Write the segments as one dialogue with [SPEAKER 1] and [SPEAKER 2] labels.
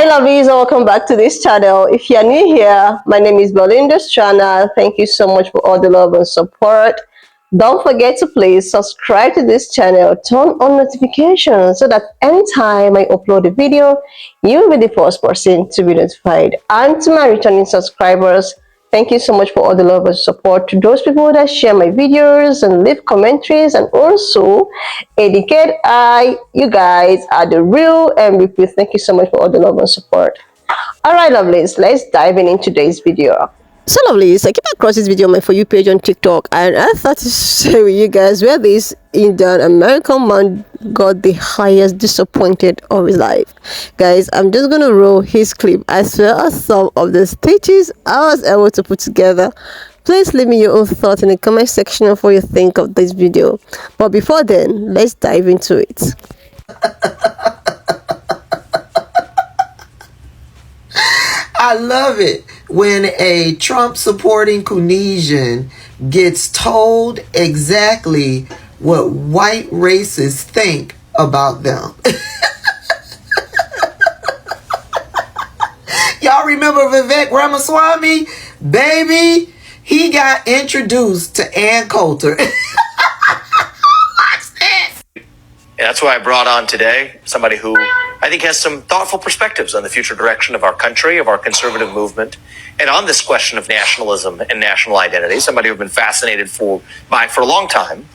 [SPEAKER 1] Hi lovies, welcome back to this channel. If you are new here, my name is Belinda Strana. Thank you so much for all the love and support. Don't forget to please subscribe to this channel, turn on notifications so that anytime I upload a video, you will be the first person to be notified. And to my returning subscribers, thank you so much for all the love and support. To those people that share my videos and leave commentaries and also educate, you guys are the real MVP. Thank you so much for all the love and support. All right, lovelies, let's dive in today's video. So lovelies, I came across this video on my For You page on TikTok, and I thought to share with you guys where this Indian American man got the highest disappointed of his life. Guys, I'm just gonna roll his clip as well as some of the stitches I was able to put together. Please leave me your own thoughts in the comment section of what you think of this video. But before then, let's dive into it.
[SPEAKER 2] I love it when a Trump supporting Tunisian gets told exactly what white racists think about them. Y'all remember Vivek Ramaswamy? Baby, he got introduced to Ann Coulter.
[SPEAKER 3] And that's why I brought on today somebody who I think has some thoughtful perspectives on the future direction of our country, of our conservative movement, and on this question of nationalism and national identity. Somebody who've been fascinated by for a long time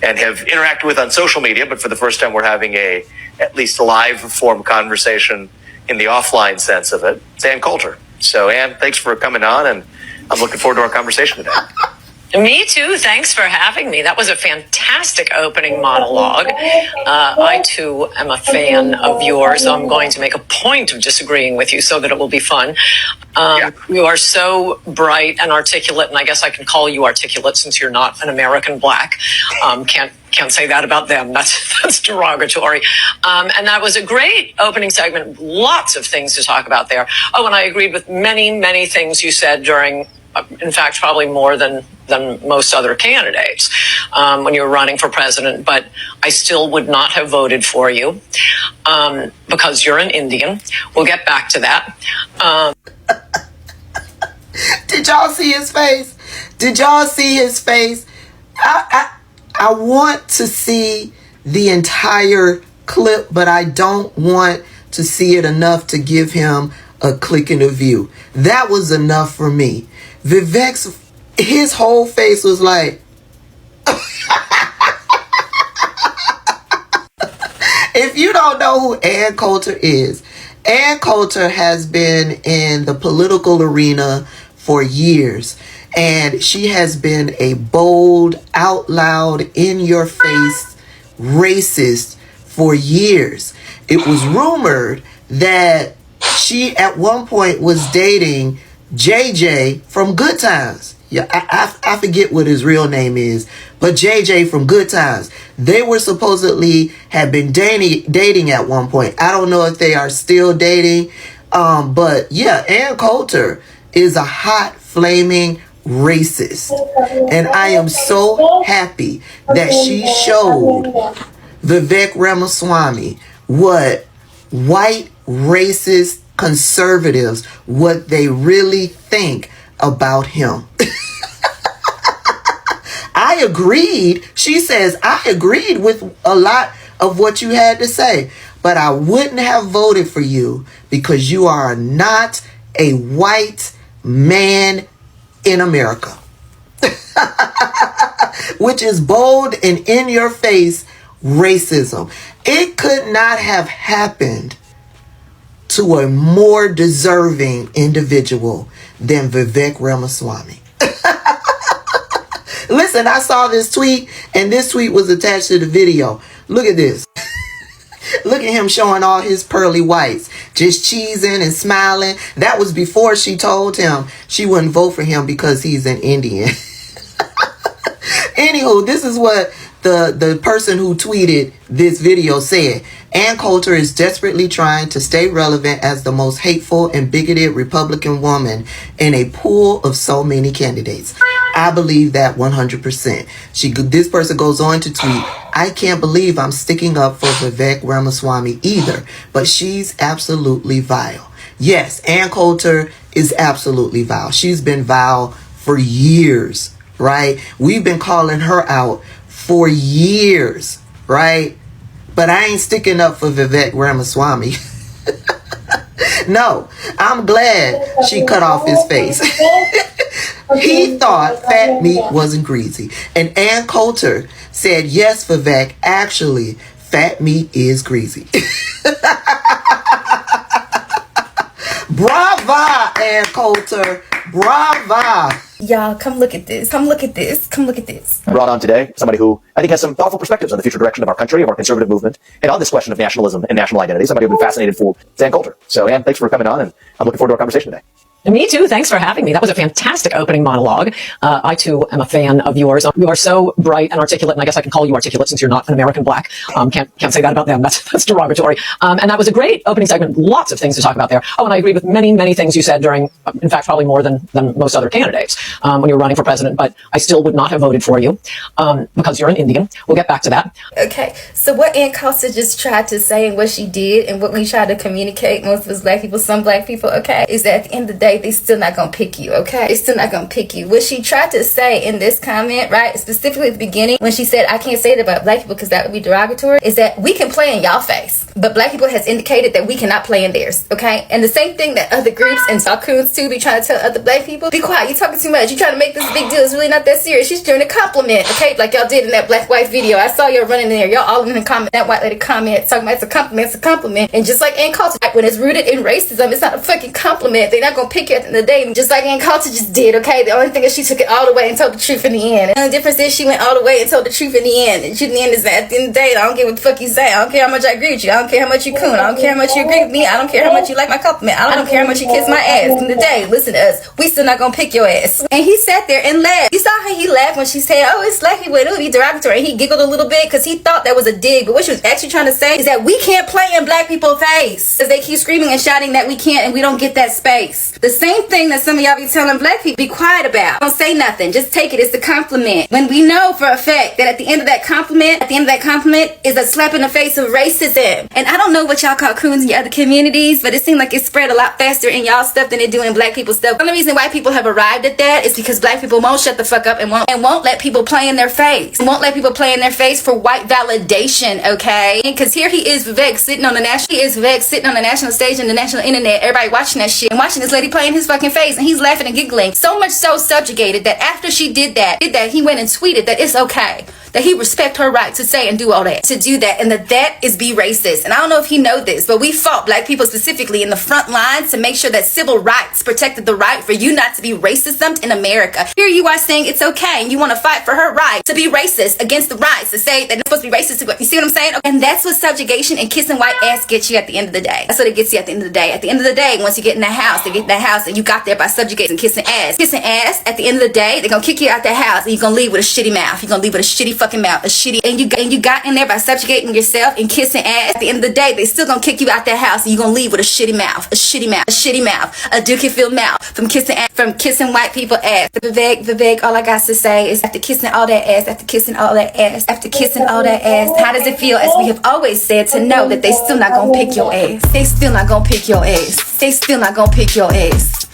[SPEAKER 3] and have interacted with on social media, but for the first time we're having at least a live form conversation in the offline sense of it. It's Ann Coulter. So Ann, thanks for coming on, and I'm looking forward to our conversation today.
[SPEAKER 4] Me too. Thanks for having me. That was a fantastic opening monologue. I too am a fan of yours. I'm going to make a point of disagreeing with you so that it will be fun. You are so bright and articulate, and I guess I can call you articulate since you're not an American black. Can't say that about them. That's derogatory. And that was a great opening segment. Lots of things to talk about there. Oh, and I agreed with many things you said during. In fact, probably more than most other candidates when you were running for president. But I still would not have voted for you because you're an Indian. We'll get back to that.
[SPEAKER 2] Did y'all see his face? Did y'all see his face? I want to see the entire clip, but I don't want to see it enough to give him a click in the view. That was enough for me. Vivek's, his whole face was like, if you don't know who Ann Coulter is, Ann Coulter has been in the political arena for years, and she has been a bold, out loud, in your face racist for years. It was rumored that she at one point was dating JJ from Good Times. Yeah, I forget what his real name is, but JJ from Good Times. They were supposedly have been dating at one point. I don't know if they are still dating, but yeah, Ann Coulter is a hot, flaming racist, and I am so happy that she showed Vivek Ramaswamy what white racist conservatives, what they really think about him. I agreed. She says, I agreed with a lot of what you had to say, but I wouldn't have voted for you because you are not a white man in America. Which is bold and in your face racism. It could not have happened to a more deserving individual than Vivek Ramaswamy. Listen, I saw this tweet, and this tweet was attached to the video. Look at this. Look at him showing all his pearly whites, just cheesing and smiling. That was before she told him she wouldn't vote for him because he's an Indian. Anywho, this is what the person who tweeted this video said. Ann Coulter is desperately trying to stay relevant as the most hateful and bigoted Republican woman in a pool of so many candidates. I believe that 100%. This person goes on to tweet, I can't believe I'm sticking up for Vivek Ramaswamy either, but she's absolutely vile. Yes, Ann Coulter is absolutely vile. She's been vile for years, right? We've been calling her out for years, right? But I ain't sticking up for Vivek Ramaswamy. No, I'm glad she cut off his face. He thought fat meat wasn't greasy. And Ann Coulter said, yes, Vivek, actually, fat meat is greasy. Brava, Ann Coulter. Brava.
[SPEAKER 5] Y'all, come look at this. Come look at this. Come look at this.
[SPEAKER 3] I brought on today somebody who I think has some thoughtful perspectives on the future direction of our country, of our conservative movement, and on this question of nationalism and national identity. Somebody who's been fascinated for Ann Coulter. So, Ann, thanks for coming on, and I'm looking forward to our conversation today.
[SPEAKER 4] Me too. Thanks for having me. That was a fantastic opening monologue. I too am a fan of yours. You are so bright and articulate, and I guess I can call you articulate since you're not an American black. Can't say that about them. That's derogatory. And that was a great opening segment. Lots of things to talk about there. Oh, and I agree with many things you said during, in fact, probably more than most other candidates when you were running for president. But I still would not have voted for you because you're an Indian. We'll get back to that.
[SPEAKER 5] Okay, so what Ann Coulter just tried to say and what she did and what we tried to communicate, most of us black people, some black people, okay, is that at the end of the day, they still not gonna pick you, okay? They still not gonna pick you. What she tried to say in this comment, right, specifically at the beginning, when she said, I can't say that about black people because that would be derogatory, is that we can play in y'all face, but black people has indicated that we cannot play in theirs, okay? And the same thing that other groups and raccoons too be trying to tell other black people, be quiet, you talking too much, you trying to make this a big deal, it's really not that serious. She's doing a compliment, okay? Like y'all did in that black white video. I saw y'all running in there, y'all all in the comment, that white lady comment, talking about it's a compliment. And just like Ann Coulter, when it's rooted in racism, it's not a fucking compliment. They're not gonna pick you at the end of the day, just like Ann Coulter just did, okay? The only thing is she took it all the way and told the truth in the end. And the difference is she went all the way and told the truth in the end. And the truth in the end is that at the end of the day, I don't care what the fuck you say. I don't care how much I agree with you. I don't care how much you coon. I don't care how much you agree with me. I don't care how much you like my compliment. I don't care how much you kiss my ass. At the end of the day, listen to us. We still not gonna pick your ass. And he sat there and laughed. You saw how he laughed when she said, oh, it's like it'll be derogatory. And he giggled a little bit because he thought that was a dig. But what she was actually trying to say is that we can't play in black people's face. Because they keep screaming and shouting that we can't and we don't get that space. The same thing that some of y'all be telling black people, be quiet about. Don't say nothing. Just take it. It's a compliment. When we know for a fact that at the end of that compliment is a slap in the face of racism. And I don't know what y'all call coons in your other communities, but it seems like it's spread a lot faster in y'all stuff than it do in black people stuff. The only reason why people have arrived at that is because black people won't shut the fuck up and won't let people play in their face. Won't let people play in their face for white validation, okay? Because here he is, Vivek, sitting on the national stage and the national internet, everybody watching that shit and watching this lady play in his fucking face, and he's laughing and giggling. So much so subjugated that after she did that, he went and tweeted that it's okay, that he respect her right to say and do all that, to do that, and that is be racist. And I don't know if he know this, but we fought black people specifically in the front lines to make sure that civil rights protected the right for you not to be racist in America. Here you are saying it's okay, and you want to fight for her right to be racist against the rights, to say that it's supposed to be racist. You see what I'm saying? And that's what subjugation and kissing white ass gets you at the end of the day. That's what it gets you at the end of the day. At the end of the day, once you get in that house, they get in that house, and you got there by subjugating and kissing ass. Kissing ass, at the end of the day, they're gonna kick you out that house, and you're gonna leave with a shitty mouth. You're gonna leave with a shitty fucking mouth, and you got in there by subjugating yourself and kissing ass. At the end of the day, they still gonna kick you out that house, and you're gonna leave with a shitty mouth, a dookie filled mouth from kissing white people ass. Vivek, all I got to say is after kissing all that ass, how does it feel, as we have always said, to know that they still not gonna pick your ass? They still not gonna pick your ass. They still not gonna pick your ass.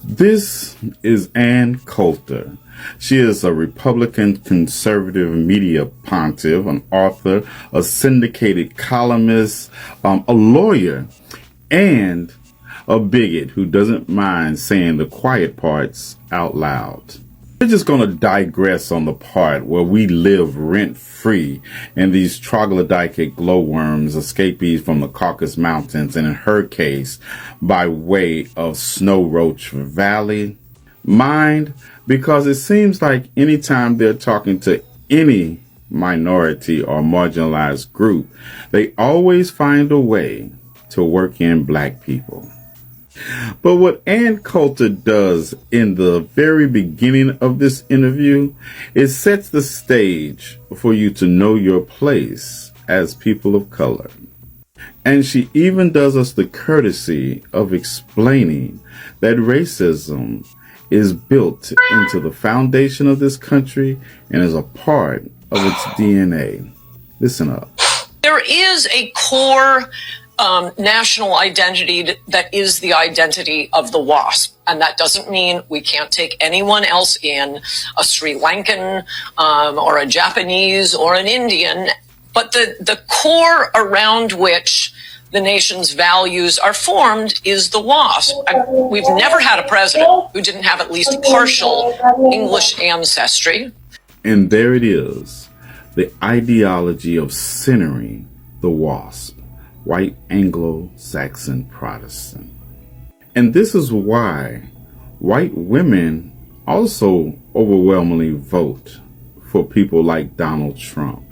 [SPEAKER 6] This is Ann Coulter. She is a Republican conservative media pontiff, an author, a syndicated columnist, a lawyer, and a bigot who doesn't mind saying the quiet parts out loud. We're just going to digress on the part where we live rent-free in these troglodytic glowworms, escapees from the Caucasus Mountains, and in her case, by way of Snow Roach Valley. Mind, because it seems like anytime they're talking to any minority or marginalized group, they always find a way to work in black people. But what Ann Coulter does in the very beginning of this interview, it sets the stage for you to know your place as people of color. And she even does us the courtesy of explaining that racism is built into the foundation of this country and is a part of its DNA. Listen up.
[SPEAKER 4] There there is a core national identity that is the identity of the WASP. And that doesn't mean we can't take anyone else in, a Sri Lankan or a Japanese or an Indian. But the core around which the nation's values are formed is the WASP. We've never had a president who didn't have at least partial English ancestry.
[SPEAKER 6] And there it is, the ideology of centering the WASP, white Anglo-Saxon Protestant. And this is why white women also overwhelmingly vote for people like Donald Trump,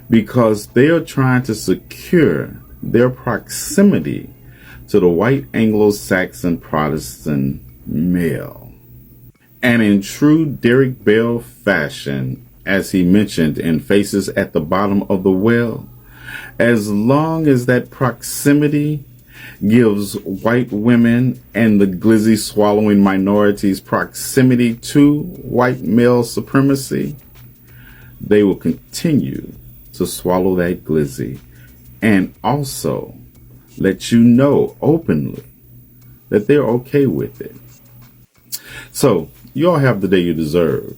[SPEAKER 6] because they are trying to secure their proximity to the white Anglo-Saxon Protestant male. And in true Derek Bell fashion, as he mentioned in Faces at the Bottom of the Well, as long as that proximity gives white women and the glizzy swallowing minorities proximity to white male supremacy, they will continue to swallow that glizzy and also let you know openly that they're okay with it. So you all have the day you deserve.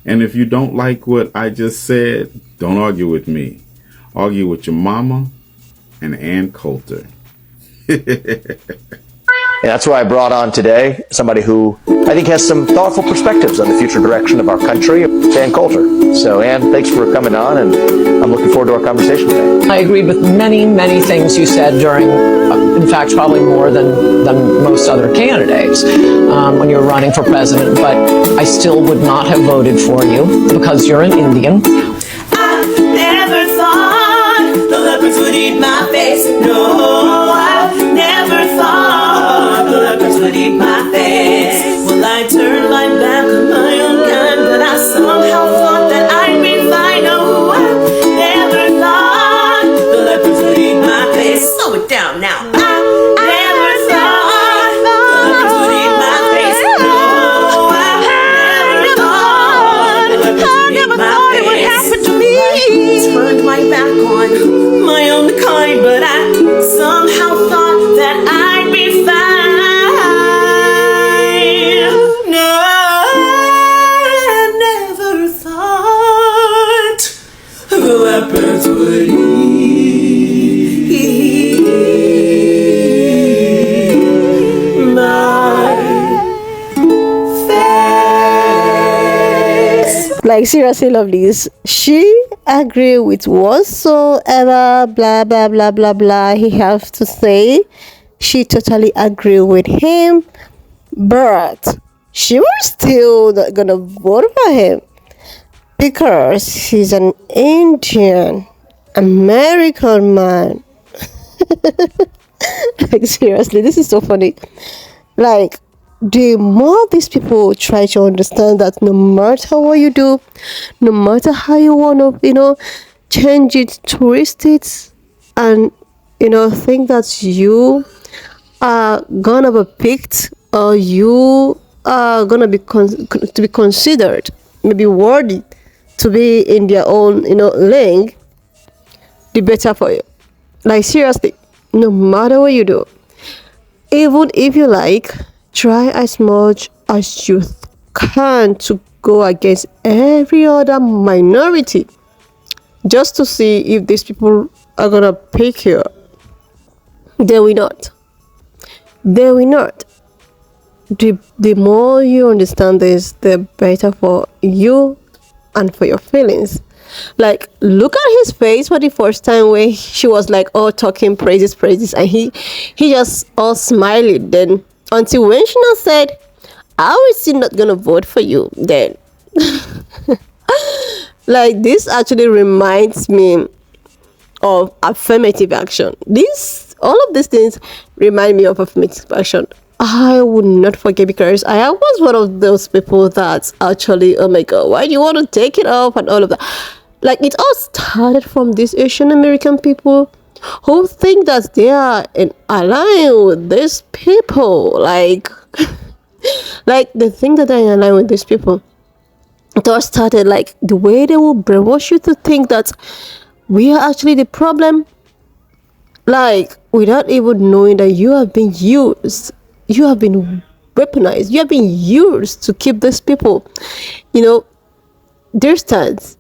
[SPEAKER 6] And if you don't like what I just said, don't argue with me. Argue with your mama and Ann Coulter.
[SPEAKER 3] And that's why I brought on today somebody who I think has some thoughtful perspectives on the future direction of our country, Ann Coulter. So, Ann, thanks for coming on, and I'm looking forward to our conversation today.
[SPEAKER 4] I agreed with many, many things you said during, in fact, probably more than most other candidates when you were running for president, but I still would not have voted for you because you're an Indian.
[SPEAKER 7] I never thought the leopards would eat my face. No, I never thought the leopards would eat my face. Well, I turned my back on my own kind, but I somehow thought that I'd be fine. No, I never thought the leopards would eat my face. Slow it down now. I never thought the leopards would eat my face. No, I never thought the leopards would eat my face. It would happen to me. I turned my back on my own kind, but I somehow thought that I'd be fine. No, I never thought the leopards would eat my face.
[SPEAKER 1] Like, seriously, lovelies, she agree with whatsoever blah blah blah blah blah he has to say. She totally agree with him, but she was still not gonna vote for him because he's an Indian American man. Like, seriously, this is so funny. Like, the more these people try to understand that no matter what you do, no matter how you want to, change it, twist it, and, think that you are gonna be picked, or you are gonna be to be considered, maybe worthy to be in their own, lane, the better for you. Like, seriously, no matter what you do, even if you like, try as much as you can to go against every other minority just to see if these people are gonna pick you. They will not. They will not. The more you understand this, the better for you and for your feelings. Like, look at his face for the first time where she was like, oh, talking praises, and he just all smiling. Then until when she now said, I was still not gonna vote for you then. Like, this actually reminds me of affirmative action. All of these things remind me of affirmative action. I would not forget, because I was one of those people that actually, oh my god, why do you want to take it off and all of that? Like, it all started from these Asian American people who think that they are in align with these people. Like, like they think that they are in line with these people. It all started like the way they will brainwash you to think that We are actually the problem. Like, without even knowing that you have been used, you have been weaponized, you have been used to keep these people, you know, distance.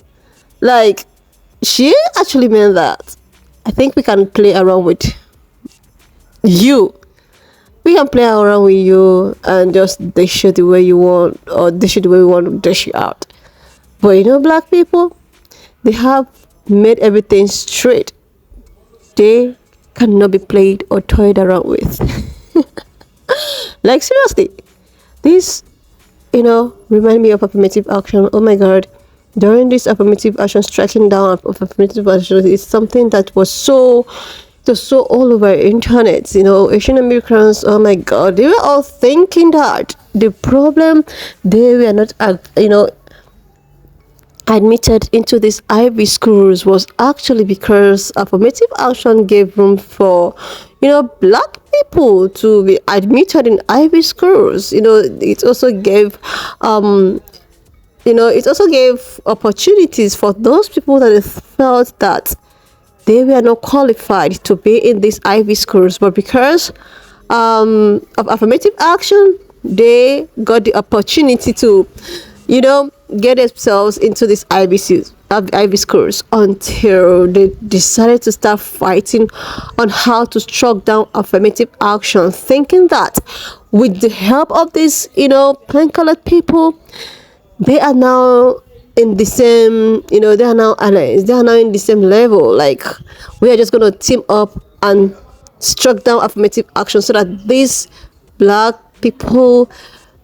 [SPEAKER 1] Like, she actually meant that. I think we can play around with you. We can play around with you and just dish it the way you want, or dish it the way we want to dish it out. But black people, they have made everything straight. They cannot be played or toyed around with. Like, seriously, this, remind me of affirmative action. Oh my God. During this affirmative action, striking down of affirmative action is something that was so all over internet. Asian Americans, oh my God, they were all thinking that the problem, they were not, admitted into these Ivy schools was actually because affirmative action gave room for, black people to be admitted in Ivy schools. It also gave, it also gave opportunities for those people that felt that they were not qualified to be in these Ivy schools, but because of affirmative action, they got the opportunity to, get themselves into these Ivy schools until they decided to start fighting on how to struck down affirmative action, thinking that with the help of these, pen-colored people, they are now in the same, they are now allies, they are now in the same level. Like, we are just going to team up and struck down affirmative action so that these black people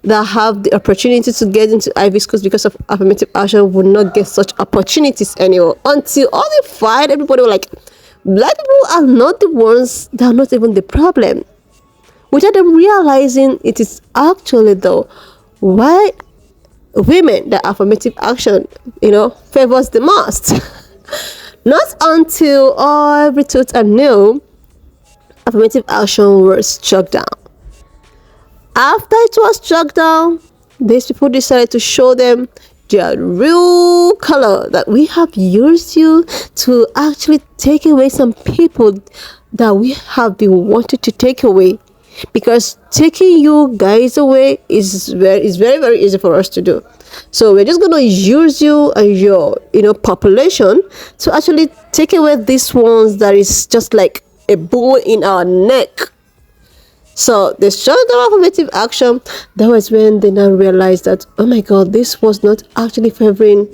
[SPEAKER 1] that have the opportunity to get into Ivy schools because of affirmative action will not get such opportunities anymore. Until all the fight, everybody were like, black people are not the ones, they are not even the problem. Without them realizing it is actually, though, why women that affirmative action, favors the most. Not until every tooth and nail, affirmative action was struck down. After it was struck down, these people decided to show them their real color, that we have used you to actually take away some people that we have been wanting to take away. Because taking you guys away is very, very easy for us to do. So we're just going to use you and your, population to actually take away these ones that is just like a bull in our neck. So they shut down affirmative action. That was when they now realized that, oh my God, this was not actually favoring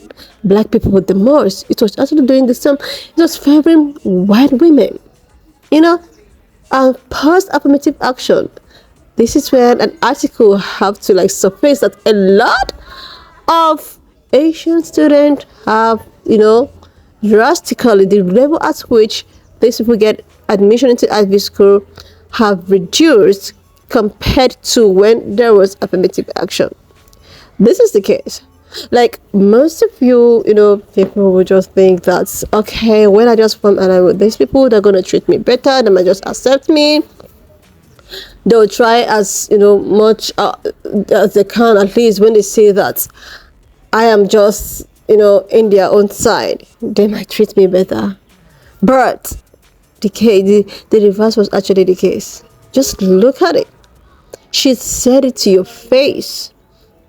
[SPEAKER 1] black people the most. It was actually doing the same. It was favoring white women. And post affirmative action, this is when an article have to surface that a lot of Asian students have, drastically the level at which these people get admission into Ivy school have reduced compared to when there was affirmative action. This is the case. Like, most of you, people will just think that, okay, when I just form alliance with these people, they're going to treat me better, they might just accept me. They'll try as, much as they can, at least when they say that I am just, in their own side, they might treat me better. But the reverse was actually the case. Just look at it. She said it to your face.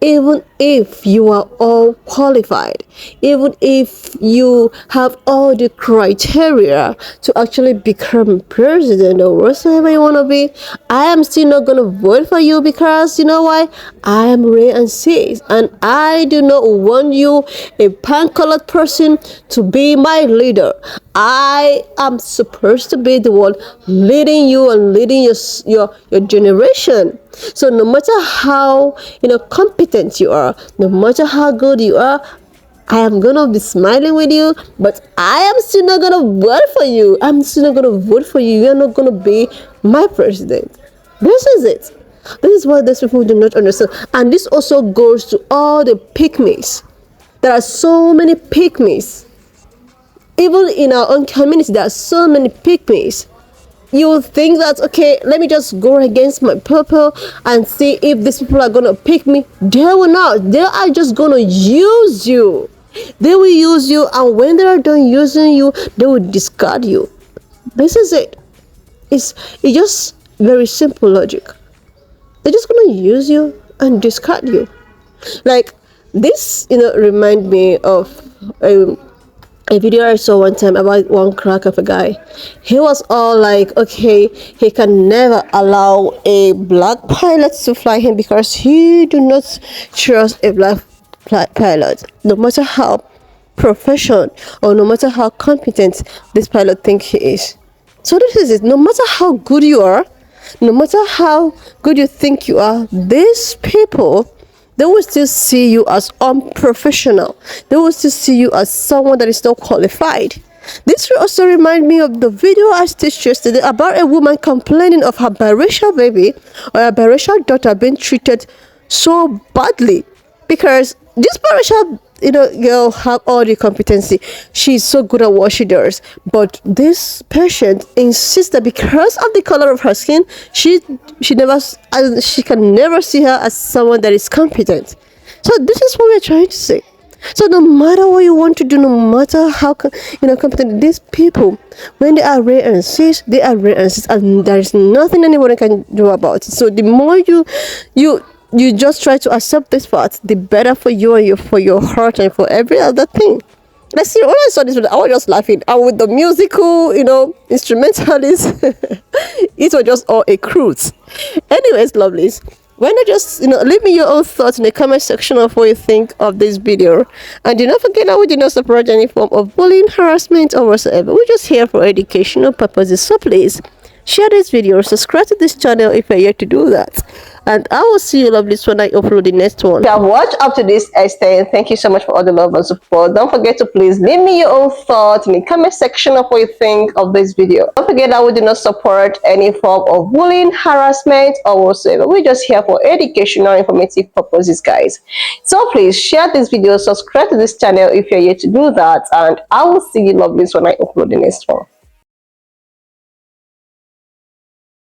[SPEAKER 1] Even if you are all qualified, even if you have all the criteria to actually become president or whatever you want to be, I am still not going to vote for you because, you know why? I am Ray and Sis, and I do not want you, a pan-colored person, to be my leader. I am supposed to be the one leading you and leading your generation. So no matter how competent you are, no matter how good you are, I am gonna be smiling with you, but I am still not gonna vote for you. I'm still not gonna vote for you. You're not gonna be my president. This is it. This is what these people do not understand. And this also goes to all the pygmies. There are so many pygmies. Even in our own community, there are so many pygmies. You will think that, okay, let me just go against my people and see if these people are going to pick me. They will not. They are just going to use you. They will use you, and when they are done using you, they will discard you. This is it. It's just very simple logic. They're just gonna use you and discard you. Like this, remind me of a video I saw one time about one crack of a guy. He was all like, okay, he can never allow a black pilot to fly him because he do not trust a black pilot, no matter how professional or no matter how competent this pilot think he is. So this is it. No matter how good you are, no matter how good you think you are, these people, they will still see you as unprofessional. They will still see you as someone that is not qualified. This will also remind me of the video I stitched yesterday about a woman complaining of her biracial baby or her biracial daughter being treated so badly because this biracial girl have all the competency. She's so good at what she does, but this patient insists that because of the color of her skin, she can never see her as someone that is competent. So this is what we're trying to say. So no matter what you want to do, no matter how competent these people, when they are rare and cis, they are rare and cis, and there is nothing anyone can do about it. So the more you just try to accept this fact, the better for you and for your heart and for every other thing. Let's see, when I saw this, I was just laughing. And with the musical, instrumentalists, it was just all a cruise. Anyways, lovelies, why not just, leave me your own thoughts in the comment section of what you think of this video. And do not forget that we do not support any form of bullying, harassment, or whatsoever. We're just here for educational purposes. So please, share this video, subscribe to this channel if you're yet to do that. And I will see you lovelies when I upload the next one. If you have watched up to this extent, thank you so much for all the love and support. Don't forget to please leave me your own thoughts in the comment section of what you think of this video. Don't forget that we do not support any form of bullying, harassment, or whatsoever. We're just here for educational, informative purposes, guys. So please share this video, subscribe to this channel if you're yet to do that, and I will see you lovelies when I upload the next one.